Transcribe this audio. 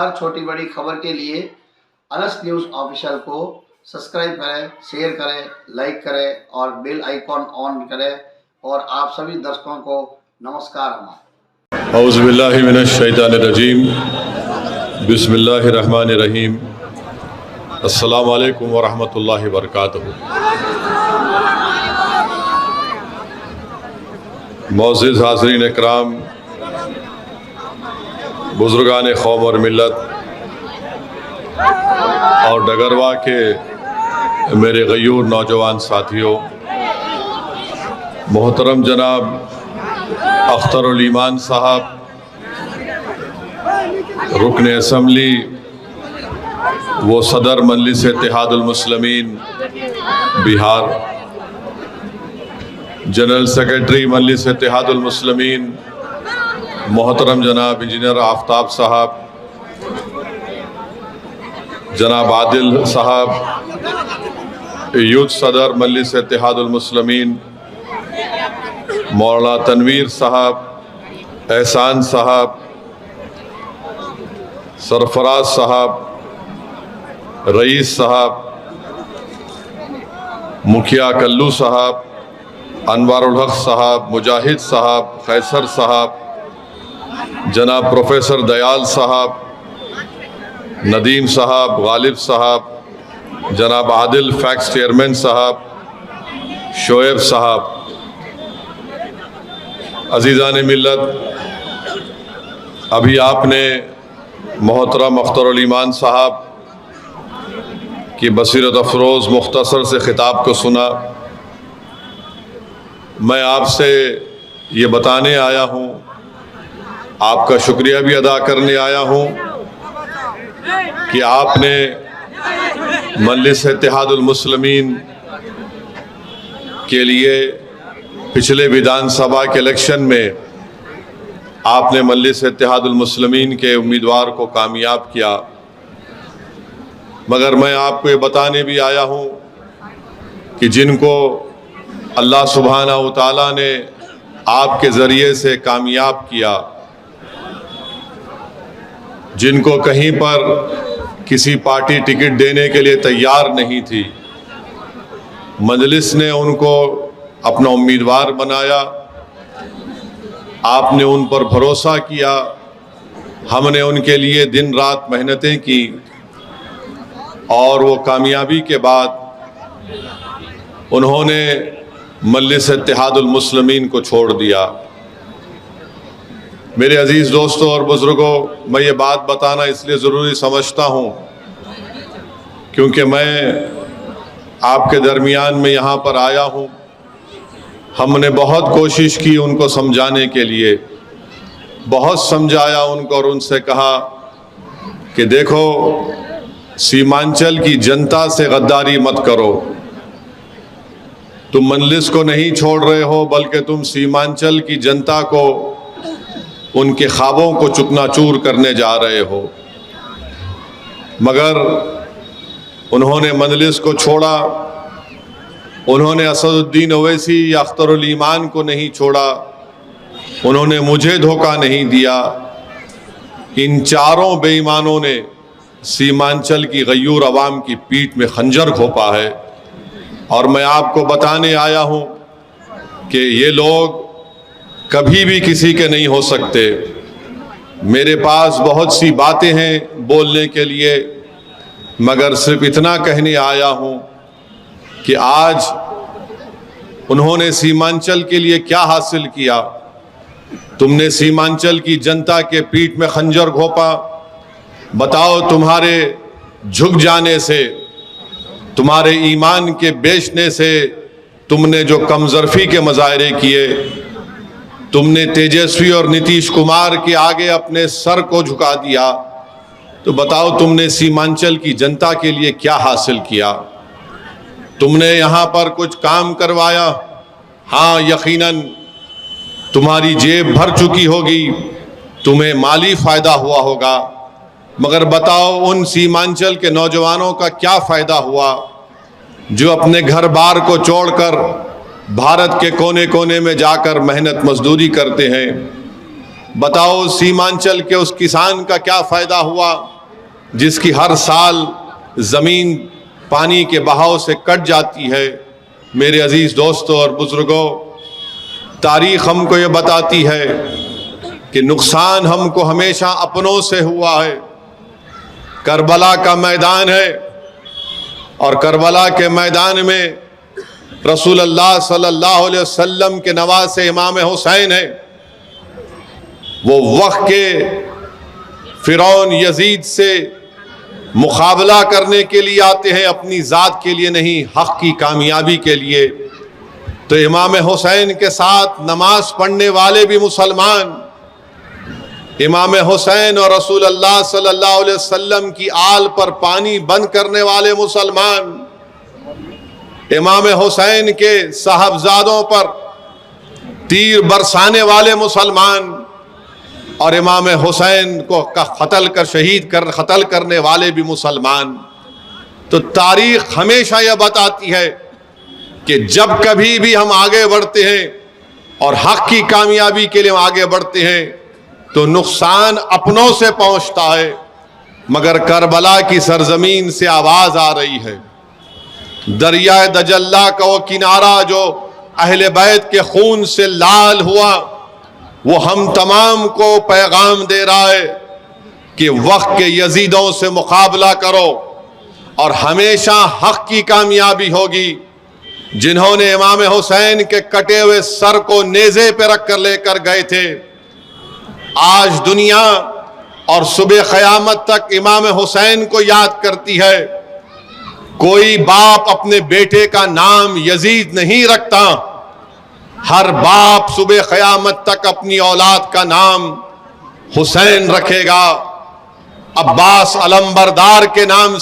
हर छोटी बड़ी खबर के लिए अनस न्यूज़ ऑफिशियल को सब्सक्राइब करें, शेयर करें, लाइक करें और बेल आइकॉन ऑन करें। और आप सभी दर्शकों को नमस्कार। हमारा औज़ु बिल्लाहि मिनश शैतानिर रजीम, बिस्मिल्लाहिर रहमानिर रहीम। अस्सलामु अलैकुम व रहमतुल्लाहि व बरकातुहू। मोअज़्ज़िज़ हाज़रीन इकराम, बुज़ुर्गान क़ौम और मिल्लत और डगरवा के मेरे गयूर नौजवान साथियों, मोहतरम जनाब अख्तरुल ईमान साहब, रुकन असम्बली वो सदर मजलिस इत्तेहादुल मुस्लिमीन बिहार, जनरल सेक्रेटरी मजलिस इत्तेहादुल मुस्लिमीन मोहतरम जनाब इंजीनियर आफ्ताब साहब, जनाब आदिल साहब, यूथ सदर मजलिस इत्तेहादुल मुस्लिमीन मौलाना तनवीर साहब, एहसान साहब, सरफराज साहब, रईस साहब, मुखिया कल्लू साहब, अनवारुल हक साहब, मुजाहिद साहब, कैसर साहब, जनाब प्रोफेसर दयाल साहब, नदीम साहब, गालिब साहब, जनाब आदिल फैक्स चेयरमैन साहब, शोएब साहब, अजीज़ान मिल्लत, अभी आपने मोहतरम अख्तरुल ईमान साहब की बसीरत अफरोज़ मुख्तसर से ख़िताब को सुना। मैं आपसे ये बताने आया हूँ, आपका शुक्रिया भी अदा करने आया हूँ कि आपने मजलिस इत्तेहादुल मुस्लिमीन के लिए पिछले विधानसभा के इलेक्शन में आपने मजलिस इत्तेहादुल मुस्लिमीन के उम्मीदवार को कामयाब किया। मगर मैं आपको ये बताने भी आया हूँ कि जिनको अल्लाह सुब्हानहू व तआला ने आपके ज़रिए से कामयाब किया, जिनको कहीं पर किसी पार्टी टिकट देने के लिए तैयार नहीं थी, मजलिस ने उनको अपना उम्मीदवार बनाया। आपने उन पर भरोसा किया, हमने उनके लिए दिन रात मेहनतें की और वो कामयाबी के बाद उन्होंने मजलिस इत्तेहादुल मुस्लिमीन को छोड़ दिया। मेरे अजीज़ दोस्तों और बुज़ुर्गों, मैं ये बात बताना इसलिए ज़रूरी समझता हूँ क्योंकि मैं आपके दरमियान में यहाँ पर आया हूँ। हमने बहुत कोशिश की उनको समझाने के लिए, बहुत समझाया उनको और उनसे कहा कि देखो, सीमांचल की जनता से गद्दारी मत करो। तुम मजलिस को नहीं छोड़ रहे हो, बल्कि तुम सीमांचल की जनता को, उनके ख्वाबों को चुकनाचूर करने जा रहे हो। मगर उन्होंने मजलिस को छोड़ा, उन्होंने असदुद्दीन ओवैसी या अख्तरुल ईमान को नहीं छोड़ा, उन्होंने मुझे धोखा नहीं दिया। इन चारों बेईमानों ने सीमांचल की गयूर अवाम की पीठ में खंजर घोंपा है। और मैं आपको बताने आया हूँ कि ये लोग कभी भी किसी के नहीं हो सकते। मेरे पास बहुत सी बातें हैं बोलने के लिए, मगर सिर्फ इतना कहने आया हूँ कि आज उन्होंने सीमांचल के लिए क्या हासिल किया। तुमने सीमांचल की जनता के पीठ में खंजर घोंपा। बताओ, तुम्हारे झुक जाने से, तुम्हारे ईमान के बेचने से तुमने जो कमजरफी के मज़ाहरे किए, तुमने तेजस्वी और नीतीश कुमार के आगे अपने सर को झुका दिया, तो बताओ तुमने सीमांचल की जनता के लिए क्या हासिल किया। तुमने यहाँ पर कुछ काम करवाया, हाँ यकीनन तुम्हारी जेब भर चुकी होगी, तुम्हें माली फ़ायदा हुआ होगा, मगर बताओ उन सीमांचल के नौजवानों का क्या फ़ायदा हुआ जो अपने घर बार को छोड़कर भारत के कोने कोने में जाकर मेहनत मजदूरी करते हैं। बताओ सीमांचल के उस किसान का क्या फ़ायदा हुआ जिसकी हर साल ज़मीन पानी के बहाव से कट जाती है। मेरे अजीज़ दोस्तों और बुज़ुर्गों, तारीख़ हमको ये बताती है कि नुकसान हमको हमेशा अपनों से हुआ है। करबला का मैदान है और करबला के मैदान में रसूलुल्लाह सल्लल्लाहु अलैहि वसल्लम के नवासे इमाम हुसैन है। वो वक्त के फिरौन यजीद से मुकाबला करने के लिए आते हैं, अपनी ज़ात के लिए नहीं, हक़ की कामयाबी के लिए। तो इमाम हुसैन के साथ नमाज पढ़ने वाले भी मुसलमान, इमाम हुसैन और रसूलुल्लाह सल्लल्लाहु अलैहि वसल्लम की आल पर पानी बंद करने वाले मुसलमान, इमाम हुसैन के साहबजादों पर तीर बरसाने वाले मुसलमान और इमाम हुसैन को कत्ल करने वाले भी मुसलमान। तो तारीख़ हमेशा यह बताती है कि जब कभी भी हम आगे बढ़ते हैं और हक़ की कामयाबी के लिए हम आगे बढ़ते हैं तो नुकसान अपनों से पहुंचता है। मगर करबला की सरजमीन से आवाज़ आ रही है, दरिया दजल्ला का वो किनारा जो अहले बैत के खून से लाल हुआ, वो हम तमाम को पैगाम दे रहा है कि वक्त के यजीदों से मुकाबला करो और हमेशा हक़ की कामयाबी होगी। जिन्होंने इमाम हुसैन के कटे हुए सर को नेज़े पे रख कर लेकर गए थे, आज दुनिया और सुबह क़यामत तक इमाम हुसैन को याद करती है। कोई बाप अपने बेटे का नाम यजीद नहीं रखता, हर बाप सुबह क़यामत तक अपनी औलाद का नाम हुसैन रखेगा। अब्बास अलंबरदार के नाम